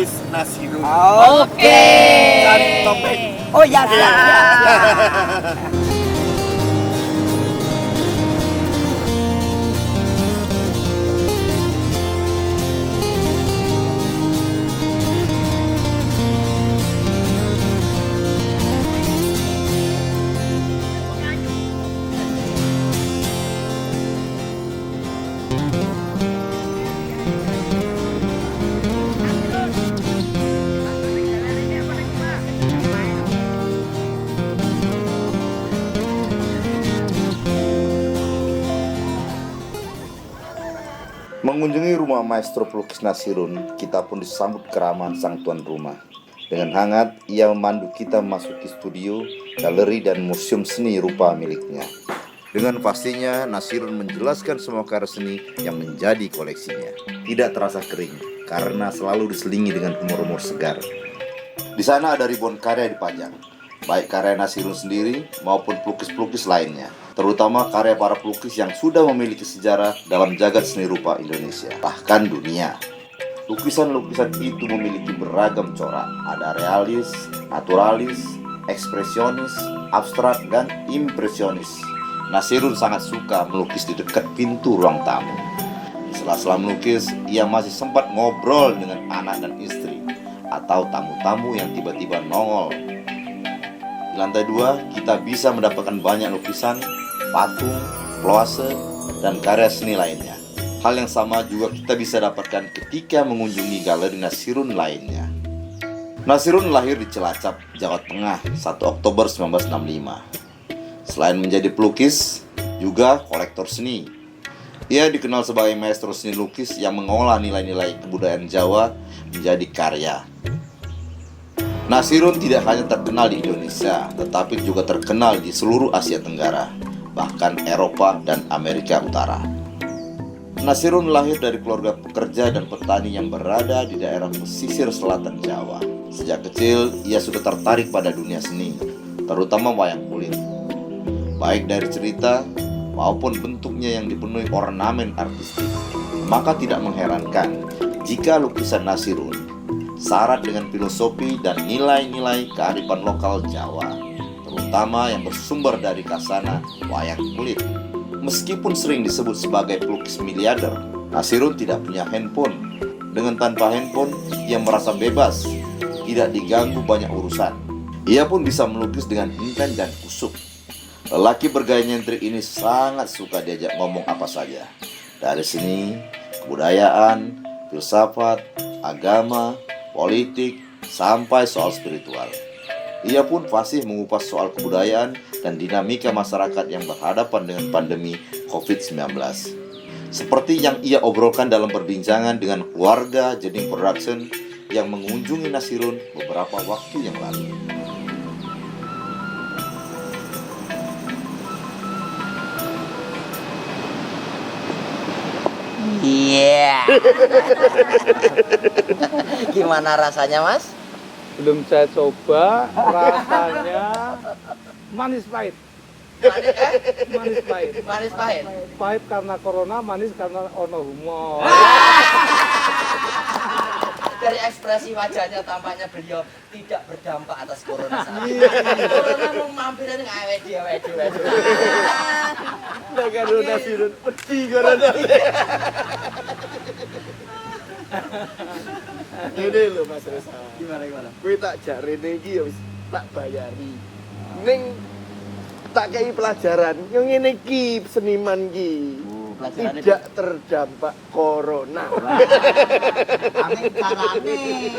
pelukis Nasirun. Oke. Cari topeng. Oh ya, siap. Mengunjungi rumah maestro pelukis Nasirun, kita pun disambut keramaan sang tuan rumah. Dengan hangat, ia memandu kita memasuki studio, galeri, dan museum seni rupa miliknya. Dengan pastinya, Nasirun menjelaskan semua karya seni yang menjadi koleksinya. Tidak terasa kering, karena selalu diselingi dengan humor-humor segar. Di sana ada ribuan karya dipajang, baik karya Nasirun sendiri maupun pelukis-pelukis lainnya, terutama karya para pelukis yang sudah memiliki sejarah dalam jagat seni rupa Indonesia, bahkan dunia. Lukisan-lukisan itu memiliki beragam corak, ada realis, naturalis, ekspresionis, abstrak, dan impresionis. Nasirun sangat suka melukis di dekat pintu ruang tamu. Setelah melukis, ia masih sempat ngobrol dengan anak dan istri, atau tamu-tamu yang tiba-tiba nongol. Di lantai 2, kita bisa mendapatkan banyak lukisan, patung, kolase, dan karya seni lainnya. Hal yang sama juga kita bisa dapatkan ketika mengunjungi galeri Nasirun lainnya. Nasirun lahir di Cilacap, Jawa Tengah, 1 Oktober 1965. Selain menjadi pelukis, juga kolektor seni. Ia dikenal sebagai maestro seni lukis yang mengolah nilai-nilai kebudayaan Jawa menjadi karya. Nasirun tidak hanya terkenal di Indonesia, tetapi juga terkenal di seluruh Asia Tenggara, bahkan Eropa dan Amerika Utara. Nasirun lahir dari keluarga pekerja dan petani yang berada di daerah pesisir selatan Jawa. Sejak kecil, ia sudah tertarik pada dunia seni, terutama wayang kulit. Baik dari cerita maupun bentuknya yang dipenuhi ornamen artistik. Maka tidak mengherankan jika lukisan Nasirun syarat dengan filosofi dan nilai-nilai kearifan lokal Jawa, terutama yang bersumber dari kasana wayang kulit. Meskipun sering disebut sebagai pelukis miliarder, Nasirun tidak punya handphone. Dengan tanpa handphone, ia merasa bebas, tidak diganggu banyak urusan. Ia pun bisa melukis dengan intent dan kusuk. Lelaki bergaya nyentrik ini sangat suka diajak ngomong apa saja, dari seni, kebudayaan, filsafat, agama, politik, sampai soal spiritual. Ia pun fasih mengupas soal kebudayaan dan dinamika masyarakat yang berhadapan dengan pandemi COVID-19. Seperti yang ia obrolkan dalam perbincangan dengan keluarga Jening Production yang mengunjungi Nasirun beberapa waktu yang lalu. Iya. Gimana rasanya, Mas? Belum saya coba, rasanya manis pahit. Manis pahit. Manis pahit. Pahit karena corona, manis karena ono humor. Dari ekspresi wajahnya tampaknya beliau tidak berdampak atas corona saat ini. Corona mau mampir ini awedi. Nah, kalau Nasirun peti corona. Ini lho Mas Resa. Gimana? Kowe tak jak rene iki ya wis tak bayari. Ning tak kei pelajaran yang ngene iki seniman iki. Pelajarannya Tidak terdampak corona. Amin carane piye?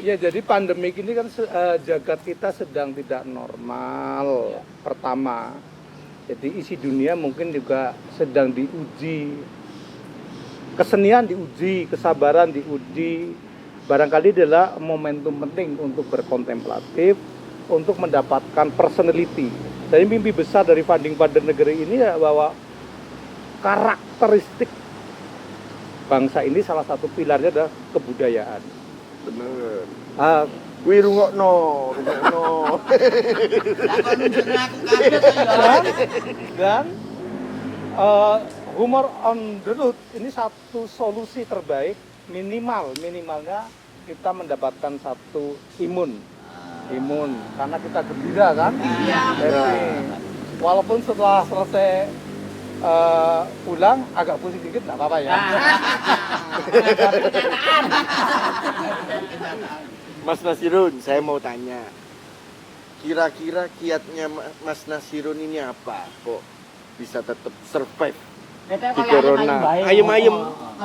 Ya, jadi pandemik ini kan jagat kita sedang tidak normal. Pertama, jadi isi dunia mungkin juga sedang diuji. Kesenian diuji, kesabaran diuji. Barangkali adalah momentum penting untuk berkontemplatif, untuk mendapatkan personality. Jadi mimpi besar dari Funding Father negeri ini ya bahwa karakteristik bangsa ini salah satu pilarnya adalah kebudayaan. Bener. Kuwi rungokno. Dan humor on the road ini satu solusi terbaik minimalnya kita mendapatkan satu imun karena kita gembira kan. Jadi walaupun setelah selesai pulang agak pusing dikit nggak apa-apa ya. Mas Nasirun, saya mau tanya. Kira-kira kiatnya Mas Nasirun ini apa? Kok bisa tetap survive di corona? Ayem-ayem.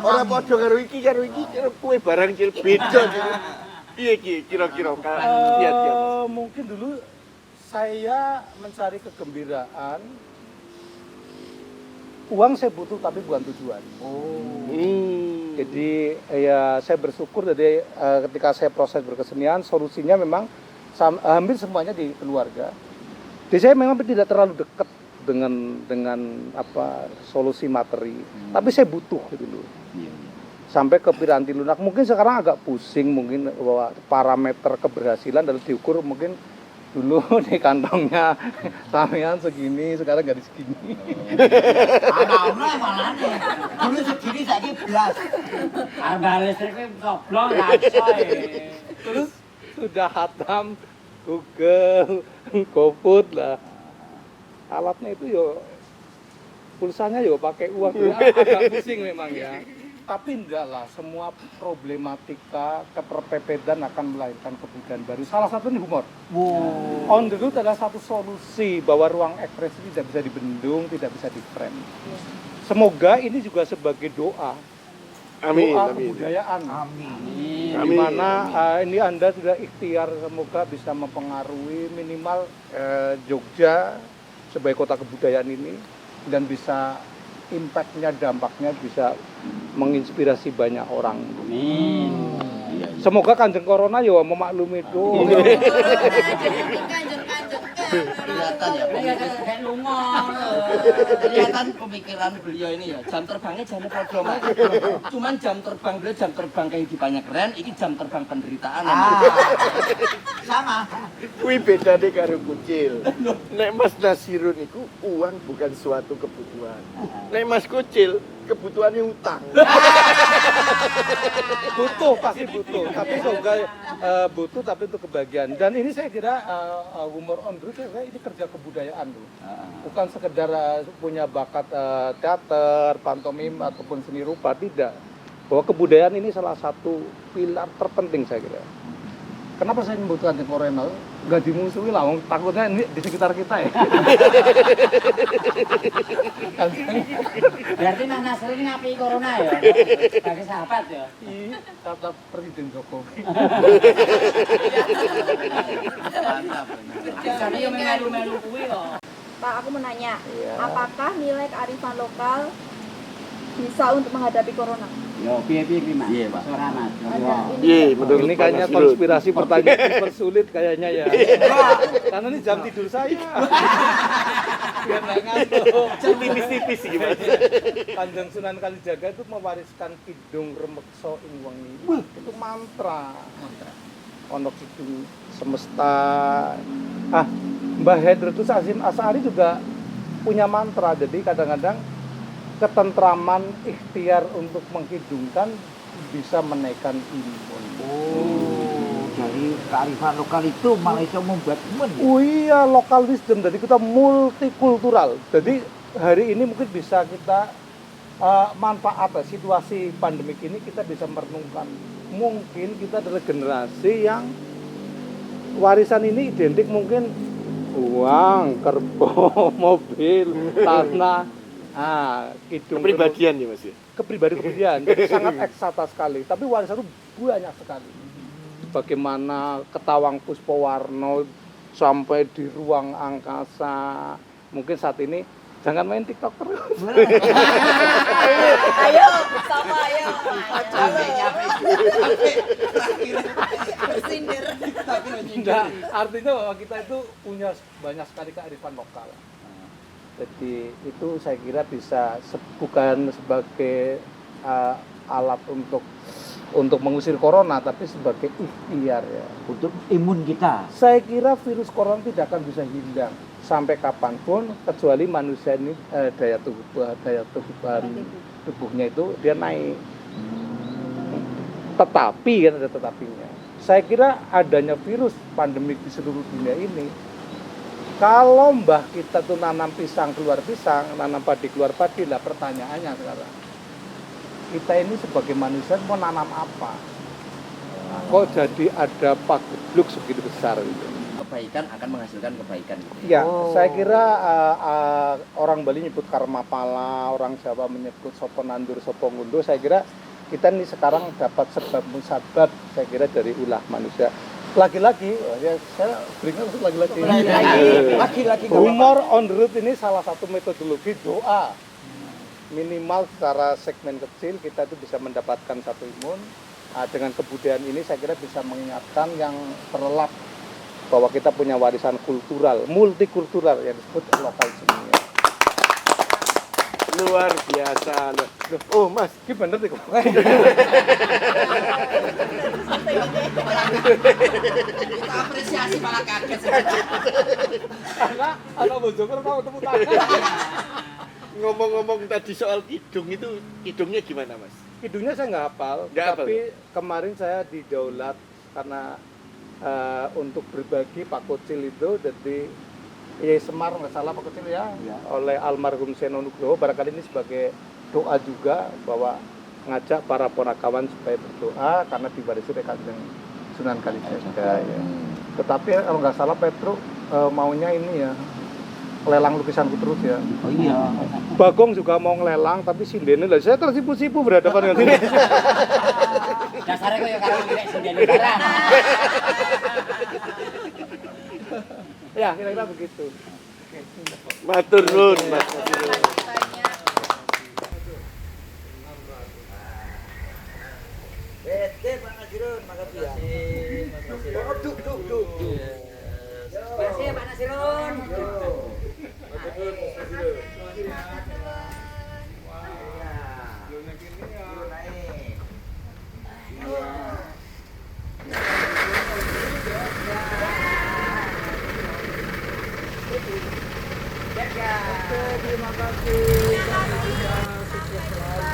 Ora padha karo iki karo kue barang cil beda. Piye ki kira-kira kiat-kiat? Mungkin dulu saya mencari kegembiraan. Uang saya butuh tapi bukan tujuan. Jadi ya saya bersyukur jadi ketika saya proses berkesenian solusinya memang hampir semuanya di keluarga. Jadi saya memang tidak terlalu dekat dengan apa solusi materi, tapi saya butuh gitu loh. Sampai ke piranti lunak mungkin sekarang agak pusing mungkin bahwa parameter keberhasilan dalam diukur mungkin dulu nih kantongnya sampean segini sekarang garis segini. Ana-ana malah nih. Dulu segini saiki blas. Harga listriknya goblok ra iso. Terus sudah hatam Google, GoFood lah. Alatnya itu yo pulsanya yo pakai uang agak pusing memang ya. Tapi enggak lah, semua problematika keterpepedan akan melahirkan kebudayaan baru. Salah satunya humor. On the road adalah satu solusi bahwa ruang ekspresi tidak bisa dibendung, tidak bisa di-frame. Semoga ini juga sebagai doa. Amin, Doa amin. kebudayaan. Amin. Di mana ini Anda sudah ikhtiar semoga bisa mempengaruhi minimal Jogja sebagai kota kebudayaan ini dan bisa impact-nya, dampaknya bisa menginspirasi banyak orang. Amin. Semoga Kanjeng Corona ya memaklumi itu. Kelihatan ya, kayak lunga. Kelihatan pemikiran beliau ini ya, jam terbangnya jangan podo Mas. Cuman jam terbang beliau jam terbang kehidupannya keren, ini jam terbang penderitaan. Sama. Kuwi bedane karo kucil. Nek Mas Nasirun iku uang bukan suatu kebutuhan. Nek Mas Kucil kebutuhannya utang. Butuh, pasti butuh. Tapi semoga butuh tapi untuk kebahagiaan. Dan ini saya kira humor on road ini kerja kebudayaan tuh. Bukan sekedar punya bakat teater, pantomim ataupun seni rupa, tidak. Bahwa kebudayaan ini salah satu pilar terpenting saya kira. Kenapa saya membutuhkan corona? Gak dimusuhi lah, takutnya ini di sekitar kita ya. Berarti Mas Nasrul ngapi corona ya? Sebagai sahabat ya? Iya, kata Presiden Jokowi. Mantap. Jadi yang melu-melu kuwi kok. Pak, aku mau nanya, Iya. apakah nilai kearifan lokal bisa untuk menghadapi corona? Yo, piye-piye ki Mas? Iya, Pak. Suara Mas. Iya, menurut Ini Mas kayaknya Nasirun. konspirasi pertanyaan dipersulit kayaknya ya. Karena ini jam tidur saya. Biar nggak ngantuk. Tipis-tipis gimana? Kanjeng Sunan Kalijaga itu mewariskan kidung remekso ing wengi. Itu mantra. Ono kidung semesta. Mbah Hadratus Azim Asy'ari juga punya mantra. Jadi kadang-kadang ketentraman ikhtiar untuk menghidungkan bisa menaikkan imun. Dari kearifan lokal itu malah bisa membuat imun. Oh iya, lokal wisdom. Jadi kita multikultural. Jadi hari ini mungkin bisa kita manfaat situasi pandemik ini kita bisa merenungkan. Mungkin kita adalah generasi yang warisan ini identik mungkin uang, kerbau, mobil, tanah. Kidung Kepribadian ya Mas ya. kepribadian jadi sangat eksata sekali, tapi warisan itu banyak sekali. Bagaimana Ketawang Puspawarna sampai di ruang angkasa. Mungkin saat ini jangan main TikTok terus. Ayo, sama ayo. Bersindir. Enggak, artinya bahwa kita itu punya banyak sekali kearifan lokal. Jadi itu saya kira bisa bukan sebagai alat untuk mengusir corona, tapi sebagai ikhtiar ya. Untuk imun kita. Saya kira virus corona tidak akan bisa hilang sampai kapanpun kecuali manusia ini daya tubuhnya itu dia naik. Tetapi kan ada tetapinya. Saya kira adanya virus pandemik di seluruh dunia ini, kalau mbah kita tuh nanam pisang keluar pisang, nanam padi keluar padi, lah pertanyaannya sekarang, kita ini sebagai manusia mau nanam apa? Nah, kok jadi ada pagebluk segitu besar gitu? Kebaikan akan menghasilkan kebaikan gitu. Ya, saya kira orang Bali nyebut karma pala, orang Jawa menyebut sopo nandur, sopo ngunduh. Saya kira kita ini sekarang dapat sebab musabab, saya kira dari ulah manusia. Lagi-lagi, ya saya berikan lagi-lagi. Lagi-lagi. Humor on the road ini salah satu metodologi doa. Minimal secara segmen kecil kita itu bisa mendapatkan satu imun. Dengan kebudayaan ini saya kira bisa mengingatkan yang terlelap bahwa kita punya warisan kultural, multikultural yang disebut lokalisme. Luar biasa. Oh mas, Gimana bener tuh? Kita apresiasi malah kaget. Anak bojoku mau tepuk tangan. ngomong-ngomong tadi soal kidung itu, kidungnya gimana mas? Hidungnya saya nggak hafal, Nggak hafal. tapi kemarin saya di Daulat karena untuk berbagi Pak Kucil itu, jadi Semar nggak salah Pak Kucil ya, oleh almarhum Seno Nugroho, barangkali ini sebagai doa juga bahwa ngajak para ponakawan supaya berdoa karena diwarisi oleh Kanjeng Sunan Kalijaga ya. Tetapi kalau nggak salah Petruk maunya ini ya, lelang lukisanku terus ya. Oh iya. Bagong juga mau ngelelang tapi sindene lah saya tersipu-sipu berhadapan dengan sini. Dasarnya kok ya karo nilai sendiri barang. Ya, kira-kira begitu. Matur nuwun mas. Makasih ya Pak Nasirun. Terima kasih. Sukses selalu.